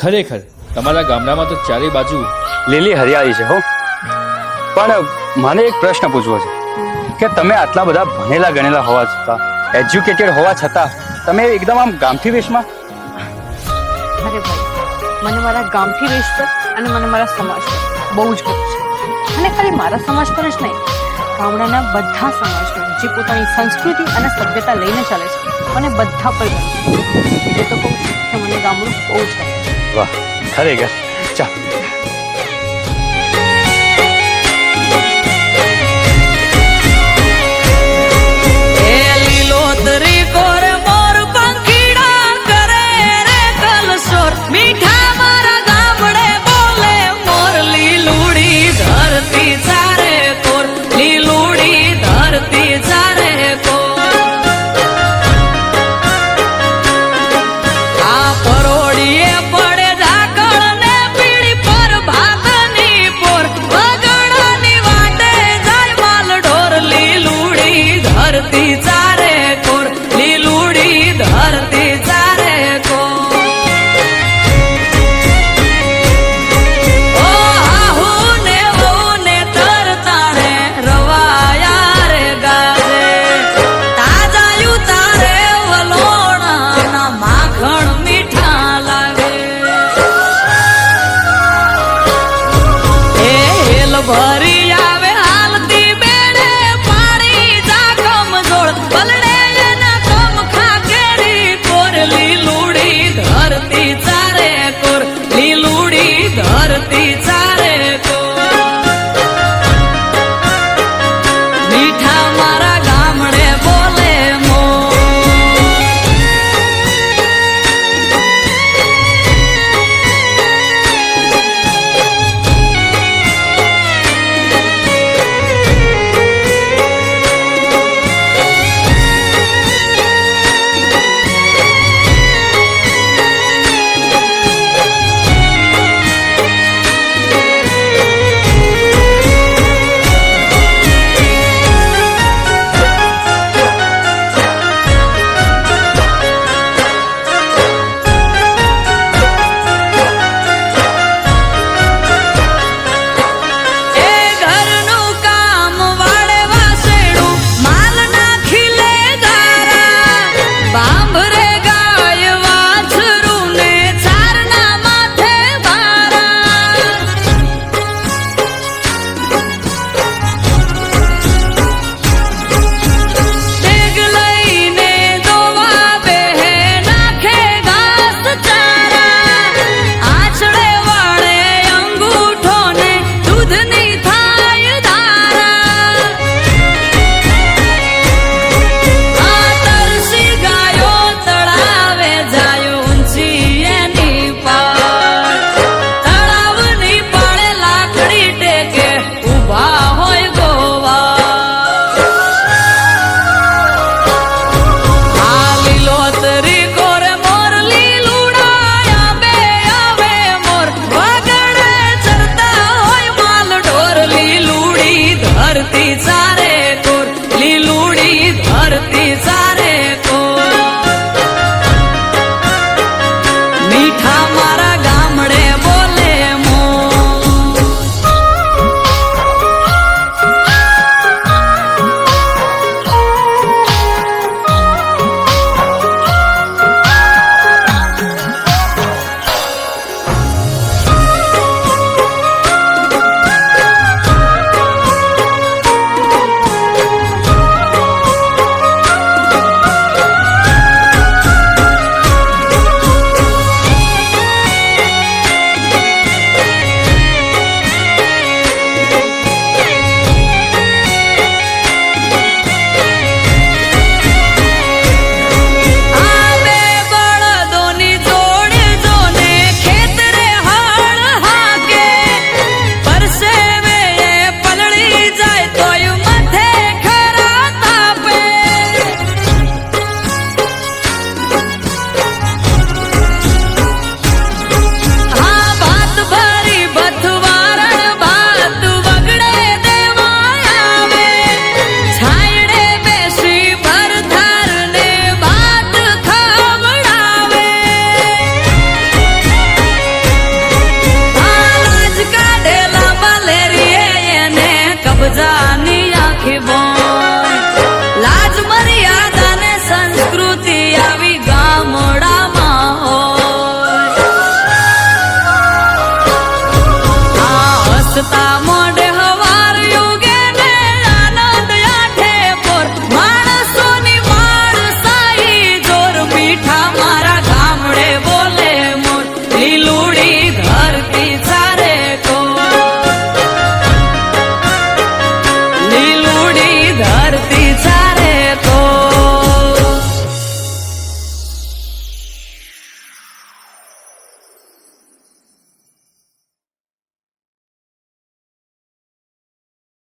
ખરેખર તમારા ગામડામાં તો ચારે બાજુ લીલી હરિયાળી છે હો. પણ મને એક પ્રશ્ન પૂછવો છે કે તમે આટલા બધા ભણેલા ગણેલા હોવા છતાં, એજ્યુકેટેડ હોવા છતાં તમે એકદમ આમ ગામઠી વેશમાં? અરે ભાઈ, મને મારા ગામથી વેશ પર અને મને મારા સમાજ પર બહુ જ ગમે છે. અને ખાલી મારા સમાજ પર જ નહીં, ગામડાના બધા સમાજ પર જે પોતાની સંસ્કૃતિ અને સભ્યતા લઈને ચાલે છે, મને બધા પર ગમે છે. એટલે તો કહું છું કે મને ગામડું બહુ જ ગમે છે. વાહ, ખરેખર. ચાલ. મીઠા મારા ગામડે બોલે મોર, લીલુડી ધરતી ચારે કોર, લીલુડી ધરતી ચારે કોર. આ પરોડીએ પડે ઝાકળ ને પીળી પર ભાતની પોર, વગડાની વાટે જાય માલ ઢોર, લીલુડી ધરતી ચારે કોર, લીલુડી ધરતી ચારે કોર. ભરી આવે હાલતી બેડે પાણી જા કમજોર, પલડે એના કમ ખાકેરી કોર, લીલુડી ધરતી ચારે કોર, લીલુડી ધરતી ચારે કોર. મીઠા મારા ગામડે બોલે મોર. ધરતી